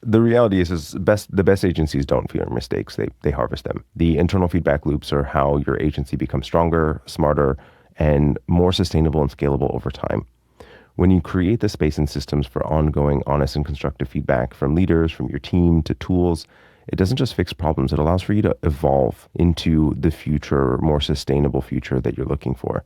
The reality is the best agencies don't fear mistakes. They harvest them. The internal feedback loops are how your agency becomes stronger, smarter, and more sustainable and scalable over time. When you create the space and systems for ongoing, honest, and constructive feedback from leaders, from your team to tools, it doesn't just fix problems. It allows for you to evolve into the future, more sustainable future that you're looking for.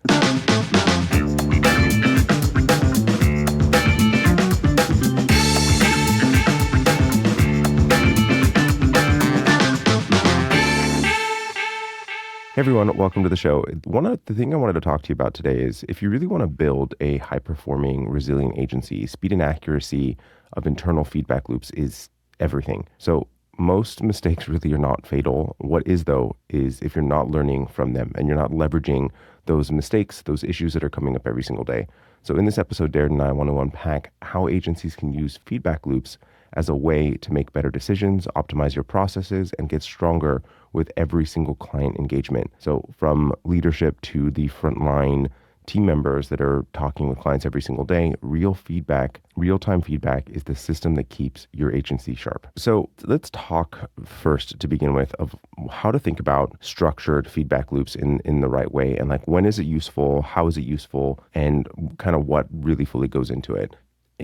Hey everyone, welcome to the show. The thing I wanted to talk to you about today is if you really want to build a high-performing, resilient agency, speed and accuracy of internal feedback loops is everything. So most mistakes really are not fatal. What is though, is if you're not learning from them and you're not leveraging those mistakes, those issues that are coming up every single day. So in this episode, Darren and I want to unpack how agencies can use feedback loops as a way to make better decisions, optimize your processes, and get stronger with every single client engagement. So from leadership to the frontline team members that are talking with clients every single day, real-time feedback is the system that keeps your agency sharp. So let's talk first to begin with of how to think about structured feedback loops in the right way, and like when is it useful, how is it useful, and kind of what really fully goes into it.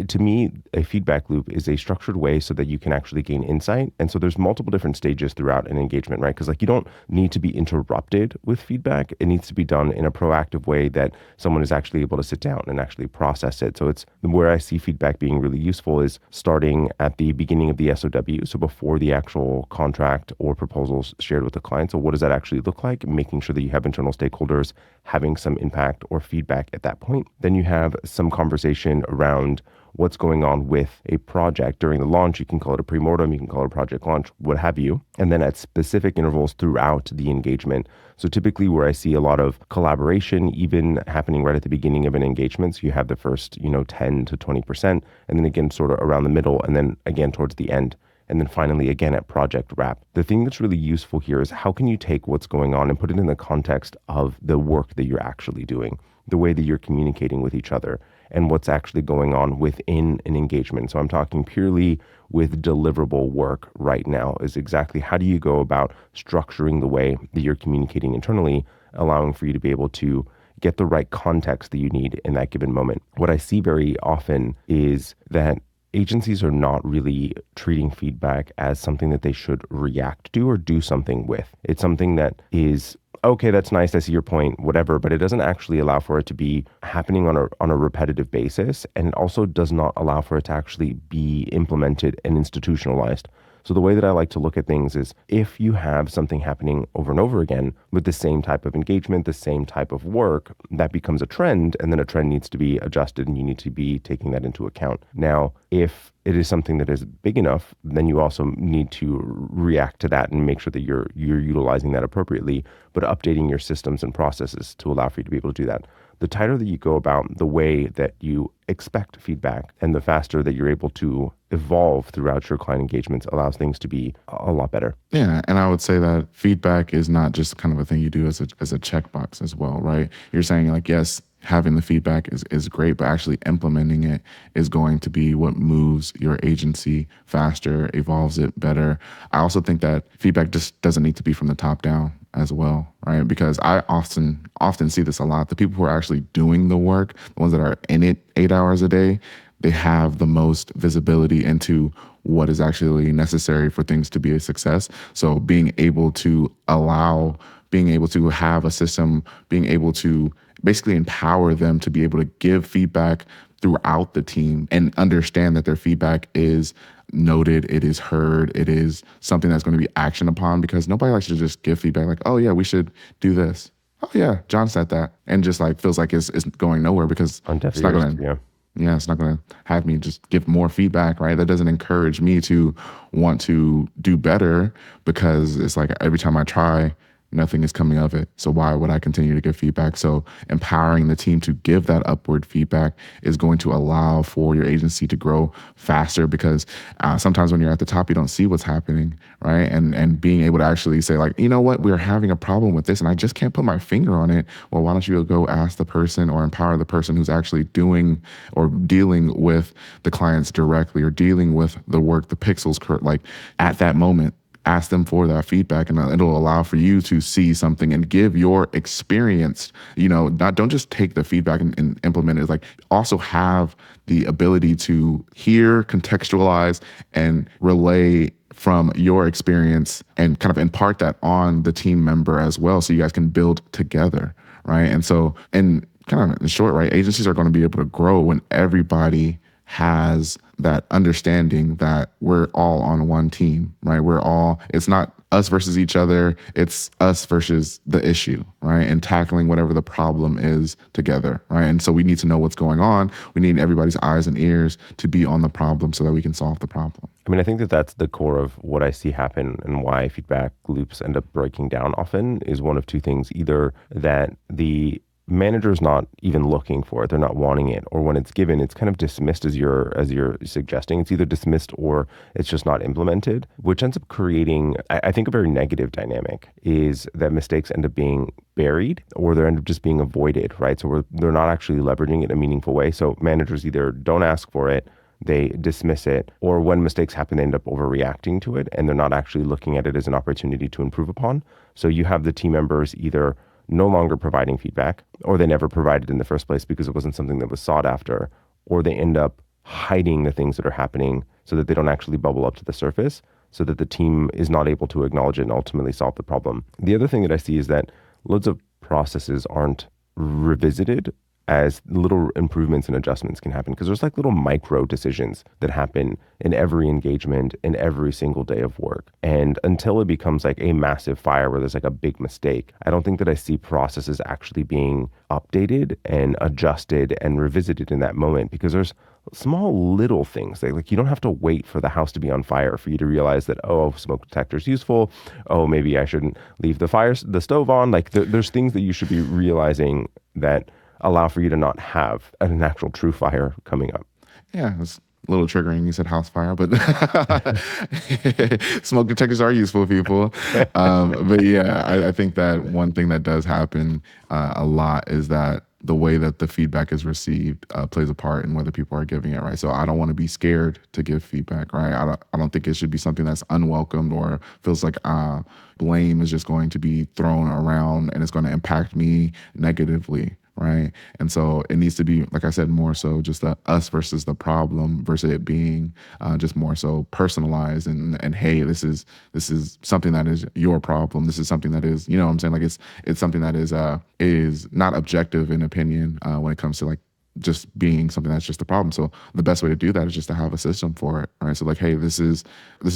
To me, a feedback loop is a structured way so that you can actually gain insight. And so there's multiple different stages throughout an engagement, right? Because like you don't need to be interrupted with feedback. It needs to be done in a proactive way that someone is actually able to sit down and actually process it. So it's where I see feedback being really useful is starting at the beginning of the SOW. So before the actual contract or proposals shared with the client. So what does that actually look like? Making sure that you have internal stakeholders having some impact or feedback at that point. Then you have some conversation around what's going on with a project during the launch. You can call it a pre-mortem, you can call it a project launch, what have you. And then at specific intervals throughout the engagement. So typically where I see a lot of collaboration, even happening right at the beginning of an engagement. So you have the first, 10 to 20%, and then again, sort of around the middle, and then again, towards the end. And then finally, again, at project wrap. The thing that's really useful here is how can you take what's going on and put it in the context of the work that you're actually doing, the way that you're communicating with each other, and what's actually going on within an engagement. So I'm talking purely with deliverable work right now is exactly how do you go about structuring the way that you're communicating internally, allowing for you to be able to get the right context that you need in that given moment. What I see very often is that agencies are not really treating feedback as something that they should react to or do something with. It's something that is, okay, that's nice, I see your point, whatever, but it doesn't actually allow for it to be happening on a repetitive basis. And it also does not allow for it to actually be implemented and institutionalized. So the way that I like to look at things is if you have something happening over and over again with the same type of engagement, the same type of work, that becomes a trend, and then a trend needs to be adjusted and you need to be taking that into account. Now, if it is something that is big enough, then you also need to react to that and make sure that you're utilizing that appropriately, but updating your systems and processes to allow for you to be able to do that. The tighter that you go about the way that you expect feedback and the faster that you're able to evolve throughout your client engagements allows things to be a lot better. Yeah, and I would say that feedback is not just kind of a thing you do as a checkbox as well, right? You're saying like, yes, having the feedback is great, but actually implementing it is going to be what moves your agency faster, evolves it better. I also think that feedback just doesn't need to be from the top down as well, right? Because I often see this a lot. The people who are actually doing the work, the ones that are in it 8 hours a day, they have the most visibility into what is actually necessary for things to be a success. So being able to have a system, being able to basically empower them to be able to give feedback throughout the team and understand that their feedback is noted, it is heard, it is something that's going to be actioned upon, because nobody likes to just give feedback like, oh yeah, we should do this. Oh yeah, John said that. And just like feels like it's going nowhere because it's not going to, it's not going to have me just give more feedback, right? That doesn't encourage me to want to do better, because it's like every time I try, nothing is coming of it. So why would I continue to give feedback? So empowering the team to give that upward feedback is going to allow for your agency to grow faster, because sometimes when you're at the top, you don't see what's happening, right? And being able to actually say like, you know what, we're having a problem with this and I just can't put my finger on it. Well, why don't you go ask the person or empower the person who's actually doing or dealing with the clients directly, or dealing with the work, the pixels, like at that moment, ask them for that feedback, and it'll allow for you to see something and give your experience, don't just take the feedback and implement it. It's like also have the ability to hear, contextualize, and relay from your experience and kind of impart that on the team member as well, so you guys can build together, right? And so, and kind of in short, right, agencies are going to be able to grow when everybody has that understanding that we're all on one team, right? It's not us versus each other, it's us versus the issue, right? And tackling whatever the problem is together, right? And so we need to know what's going on. We need everybody's eyes and ears to be on the problem so that we can solve the problem. I mean, I think that that's the core of what I see happen and why feedback loops end up breaking down often is one of two things. Either that the manager's not even looking for it, they're not wanting it, or when it's given, it's kind of dismissed as you're suggesting. It's either dismissed or it's just not implemented, which ends up creating, I think, a very negative dynamic is that mistakes end up being buried or they end up just being avoided, right? So they're not actually leveraging it in a meaningful way. So managers either don't ask for it, they dismiss it, or when mistakes happen, they end up overreacting to it and they're not actually looking at it as an opportunity to improve upon. So you have the team members either no longer providing feedback, or they never provided in the first place because it wasn't something that was sought after, or they end up hiding the things that are happening so that they don't actually bubble up to the surface, so that the team is not able to acknowledge it and ultimately solve the problem. The other thing that I see is that loads of processes aren't revisited as little improvements and adjustments can happen, because there's like little micro decisions that happen in every engagement in every single day of work. And until it becomes like a massive fire where there's like a big mistake, I don't think that I see processes actually being updated and adjusted and revisited in that moment, because there's small little things like you don't have to wait for the house to be on fire for you to realize that, oh, smoke detector is useful. Oh, maybe I shouldn't leave the stove on. Like there's things that you should be realizing that allow for you to not have an actual true fire coming up. Yeah, it's a little triggering. You said house fire, but smoke detectors are useful, people. But yeah, I think that one thing that does happen a lot is that the way that the feedback is received plays a part in whether people are giving it, right? So I don't want to be scared to give feedback, right? I don't think it should be something that's unwelcomed or feels like blame is just going to be thrown around and it's going to impact me negatively, right? And so it needs to be, like I said, more so just the us versus the problem versus it being just more so personalized and hey, this is something that is your problem. This is something that is, you know what I'm saying? Like it's something that is not objective in opinion when it comes to like just being something that's just a problem. So the best way to do that is just to have a system for it, right? So like, hey, this is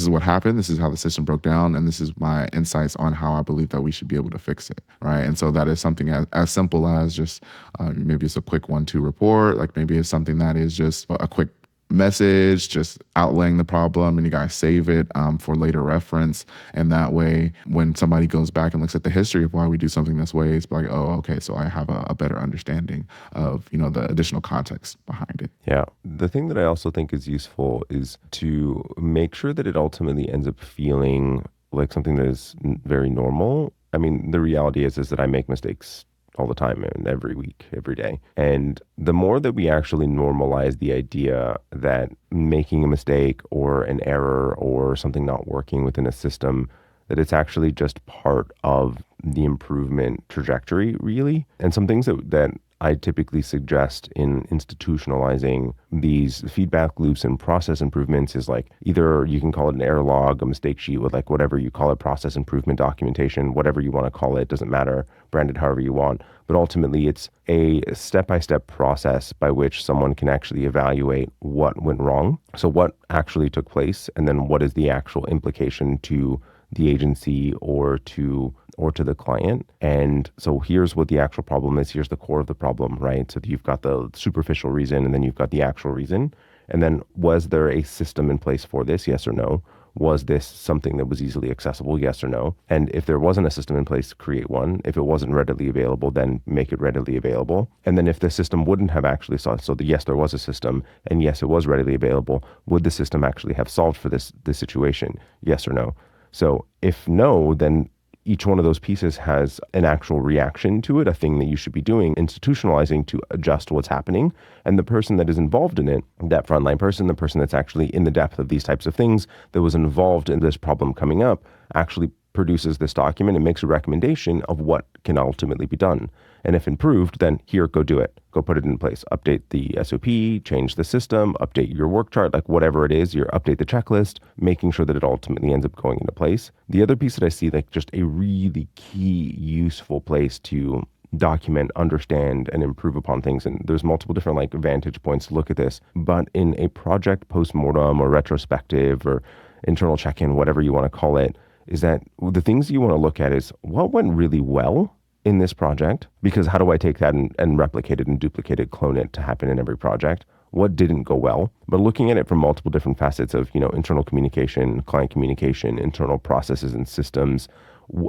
what happened. This is how the system broke down. And this is my insights on how I believe that we should be able to fix it, right? And so that is something as simple as just maybe it's a quick 1-2 report. Like maybe it's something that is just a quick message, just outlaying the problem, and you guys save it for later reference. And that way, when somebody goes back and looks at the history of why we do something this way, it's like, oh, okay, so I have a better understanding of, the additional context behind it. Yeah. The thing that I also think is useful is to make sure that it ultimately ends up feeling like something that is very normal. I mean, the reality is that I make mistakes all the time and every week, every day. And the more that we actually normalize the idea that making a mistake or an error or something not working within a system, that it's actually just part of the improvement trajectory, really. And some things that I typically suggest in institutionalizing these feedback loops and process improvements is like either you can call it an error log, a mistake sheet with like whatever you call it, process improvement documentation, whatever you want to call it, doesn't matter, brand it however you want. But ultimately it's a step-by-step process by which someone can actually evaluate what went wrong. So what actually took place, and then what is the actual implication to the agency or to the client. And so here's what the actual problem is. Here's the core of the problem, right? So you've got the superficial reason and then you've got the actual reason. And then was there a system in place for this? Yes or no? Was this something that was easily accessible? Yes or no? And if there wasn't a system in place, create one. If it wasn't readily available, then make it readily available. And then if the system wouldn't have actually solved, so yes, there was a system, and yes, it was readily available, would the system actually have solved for this situation? Yes or no? So if no, then each one of those pieces has an actual reaction to it, a thing that you should be doing, institutionalizing to adjust what's happening. And the person that is involved in it, that frontline person, the person that's actually in the depth of these types of things, that was involved in this problem coming up, actually produces this document and makes a recommendation of what can ultimately be done. And if improved, then here, go do it. Go put it in place. Update the SOP, change the system, update your work chart, like whatever it is, update the checklist, making sure that it ultimately ends up going into place. The other piece that I see, like just a really key, useful place to document, understand, and improve upon things. And there's multiple different like vantage points to look at this. But in a project postmortem or retrospective or internal check-in, whatever you want to call it, is that the things you want to look at is what went really well in this project, because how do I take that and replicate it and duplicate it, clone it to happen in every project? What didn't go well? But looking at it from multiple different facets of, internal communication, client communication, internal processes and systems,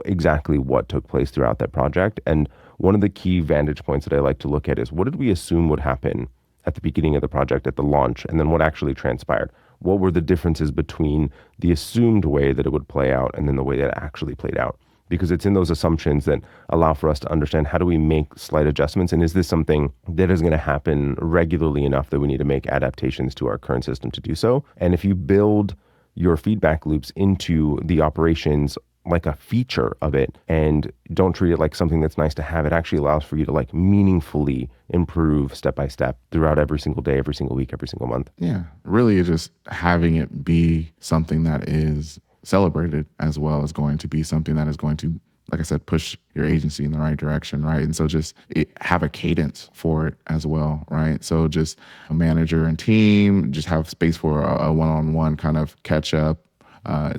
exactly what took place throughout that project. And one of the key vantage points that I like to look at is what did we assume would happen at the beginning of the project, at the launch, and then what actually transpired? What were the differences between the assumed way that it would play out and then the way that it actually played out? Because it's in those assumptions that allow for us to understand how do we make slight adjustments, and is this something that is going to happen regularly enough that we need to make adaptations to our current system to do so? And if you build your feedback loops into the operations like a feature of it and don't treat it like something that's nice to have, it actually allows for you to like meaningfully improve step by step throughout every single day, every single week, every single month. Yeah, really just having it be something that is celebrated as well as going to be something that is going to, like I said, push your agency in the right direction, right? And so just have a cadence for it as well, right? So just a manager and team, just have space for a one-on-one kind of catch up,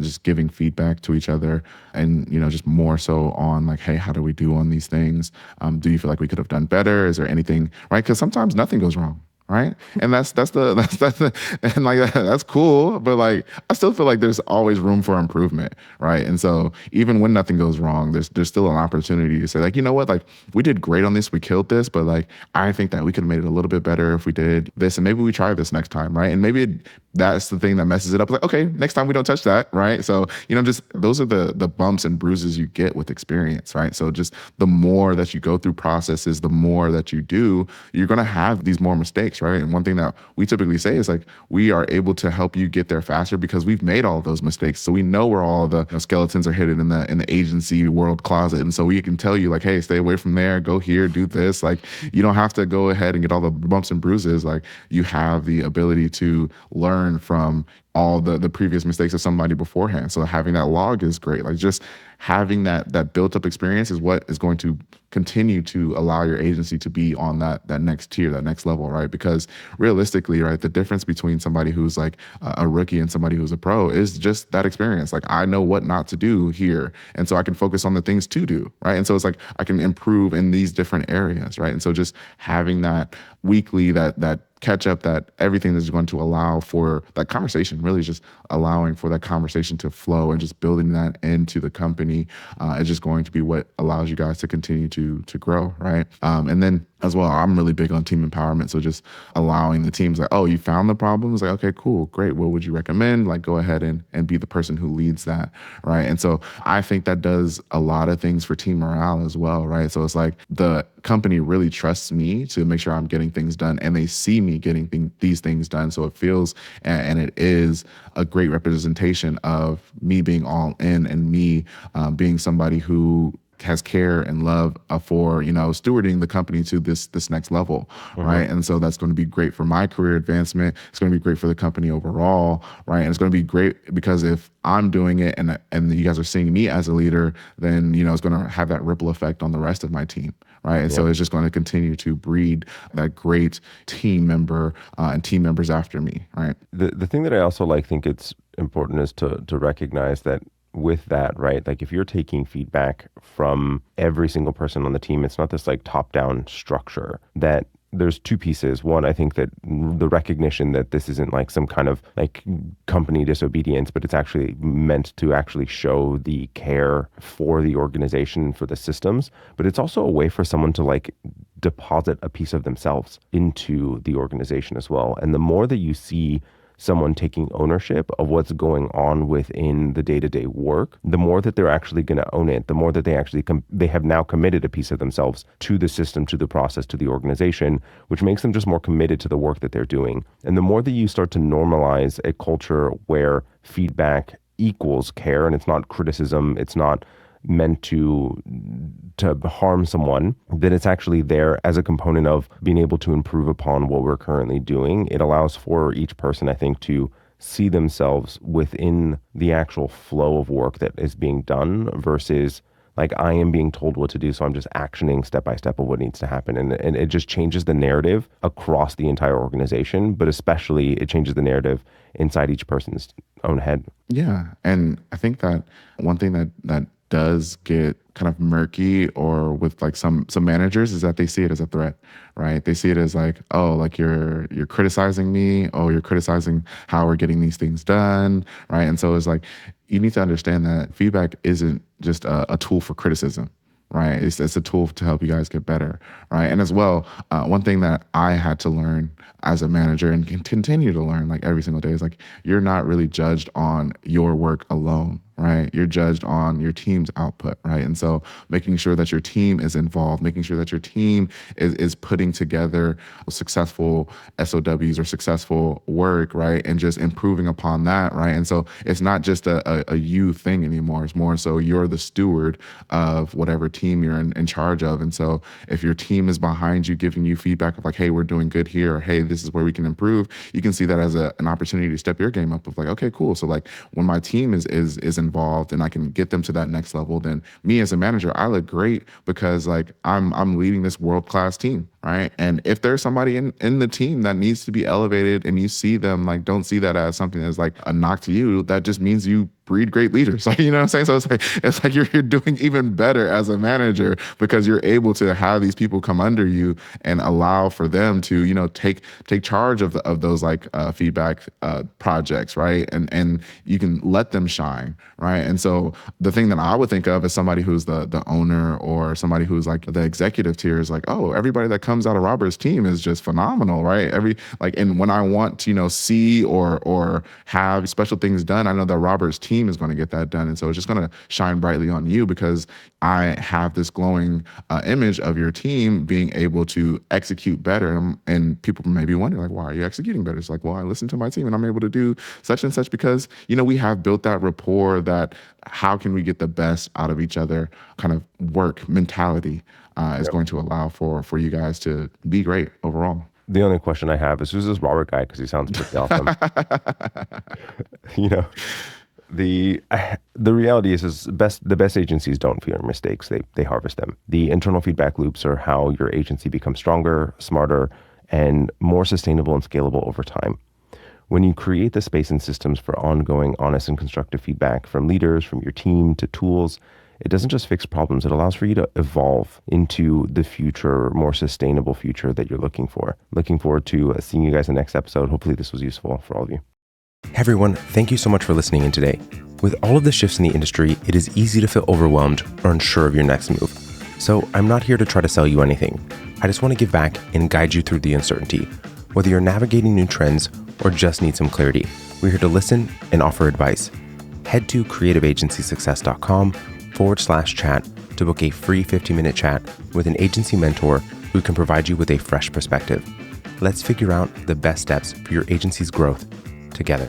just giving feedback to each other, and just more so on like, hey, how do we do on these things? Do you feel like we could have done better? Is there anything, right? Because sometimes nothing goes wrong, right? And that's the and like that's cool, but like I still feel like there's always room for improvement, right? And so even when nothing goes wrong, there's still an opportunity to say like, you know what, like we did great on this, we killed this, but like I think that we could have made it a little bit better if we did this, and maybe we try this next time, right? And maybe that's the thing that messes it up. Like, okay, next time we don't touch that, right? So just those are the bumps and bruises you get with experience, right? So just the more that you go through processes, the more that you do, you're gonna have these more mistakes, right? And one thing that we typically say is like, we are able to help you get there faster because we've made all of those mistakes. So we know where all the skeletons are hidden in the agency world closet. And so we can tell you like, hey, stay away from there, go here, do this. Like, you don't have to go ahead and get all the bumps and bruises. Like, you have the ability to learn from all the previous mistakes of somebody beforehand. So having that log is great. Like, just having that built up experience is what is going to continue to allow your agency to be on that next tier, that next level, right? Because realistically, right, the difference between somebody who's like a rookie and somebody who's a pro is just that experience. Like, I know what not to do here, and so I can focus on the things to do, right? And so it's like I can improve in these different areas, right? And so just having that weekly, that catch up, that everything is going to allow for that conversation, really just allowing for that conversation to flow and just building that into the company is just going to be what allows you guys to continue to grow, right? And then as well, I'm really big on team empowerment. So just allowing the teams like, oh, you found the problems? Like, okay, cool, great. What would you recommend? Like, go ahead and be the person who leads that, right? And so I think that does a lot of things for team morale as well, right? So it's like the company really trusts me to make sure I'm getting things done, and they see me getting these things done. So it feels and it is a great representation of me being all in, and me being somebody who has care and love for stewarding the company to this next level, right? And so that's going to be great for my career advancement. It's going to be great for the company overall, right? And it's going to be great because if I'm doing it and you guys are seeing me as a leader, then it's going to have that ripple effect on the rest of my team, right? And so it's just going to continue to breed that great team member and team members after me, right? The thing that I also think it's important is to recognize that with that, right? Like, if you're taking feedback from every single person on the team, it's not this like top-down structure that there's two pieces. One, I think that the recognition that this isn't like some kind of like company disobedience, but it's actually meant to actually show the care for the organization, for the systems. But it's also a way for someone to like deposit a piece of themselves into the organization as well. And the more that you see someone taking ownership of what's going on within the day-to-day work, the more that they're actually going to own it, the more that they actually they have now committed a piece of themselves to the system, to the process, to the organization, which makes them just more committed to the work that they're doing. And the more that you start to normalize a culture where feedback equals care and it's not criticism, it's not meant to harm someone, then it's actually there as a component of being able to improve upon what we're currently doing. It allows for each person, I think, to see themselves within the actual flow of work that is being done versus like I am being told what to do, so I'm just actioning step by step of what needs to happen. And it just changes the narrative across the entire organization, but especially it changes the narrative inside each person's own head. Yeah. And I think that one thing that does get kind of murky or with like some managers is that they see it as a threat, right? They see it as like, oh, like you're criticizing me. Oh, you're criticizing how we're getting these things done, right? And so it's like, you need to understand that feedback isn't just a tool for criticism, right? It's a tool to help you guys get better, right? And as well, one thing that I had to learn as a manager and can continue to learn like every single day is like, you're not really judged on your work alone, right? You're judged on your team's output, right? And so making sure that your team is involved, making sure that your team is putting together successful SOWs or successful work, right? And just improving upon that, right? And so it's not just a you thing anymore. It's more so you're the steward of whatever team you're in charge of. And so if your team is behind you, giving you feedback of like, hey, we're doing good here, or hey, this is where we can improve, you can see that as an opportunity to step your game up of like, okay, cool. So like when my team is involved and I can get them to that next level, then me as a manager, I look great because like I'm leading this world-class team, right? And if there's somebody in the team that needs to be elevated and you see them, like don't see that as something that's like a knock to you, that just means you breed great leaders. Like, you know what I'm saying? So it's like you're doing even better as a manager because you're able to have these people come under you and allow for them to, you know, take charge of those like feedback projects, right? And you can let them shine, right? And so the thing that I would think of as somebody who's the owner or somebody who's like the executive tier is like, oh, everybody that comes out of Robert's team is just phenomenal, right? And when I want to, you know, see or have special things done, I know that Robert's team is going to get that done. And so it's just going to shine brightly on you because I have this glowing image of your team being able to execute better. And people maybe wonder, like, why are you executing better? It's like, well, I listen to my team and I'm able to do such and such because, you know, we have built that rapport that how can we get the best out of each other kind of work mentality is going to allow for you guys to be great overall. The only question I have is, who's this Robert guy? Because he sounds pretty awesome. You know, the reality is the best agencies don't fear mistakes. They harvest them. The internal feedback loops are how your agency becomes stronger, smarter, and more sustainable and scalable over time. When you create the space and systems for ongoing, honest, and constructive feedback from leaders, from your team to tools, it doesn't just fix problems. It allows for you to evolve into the future, more sustainable future that you're looking for. Looking forward to seeing you guys in the next episode. Hopefully this was useful for all of you. Hey everyone, thank you so much for listening in today. With all of the shifts in the industry, it is easy to feel overwhelmed or unsure of your next move. So I'm not here to try to sell you anything. I just want to give back and guide you through the uncertainty. Whether you're navigating new trends or just need some clarity, we're here to listen and offer advice. Head to creativeagencysuccess.com/chat to book a free 15-minute chat with an agency mentor who can provide you with a fresh perspective. Let's figure out the best steps for your agency's growth together.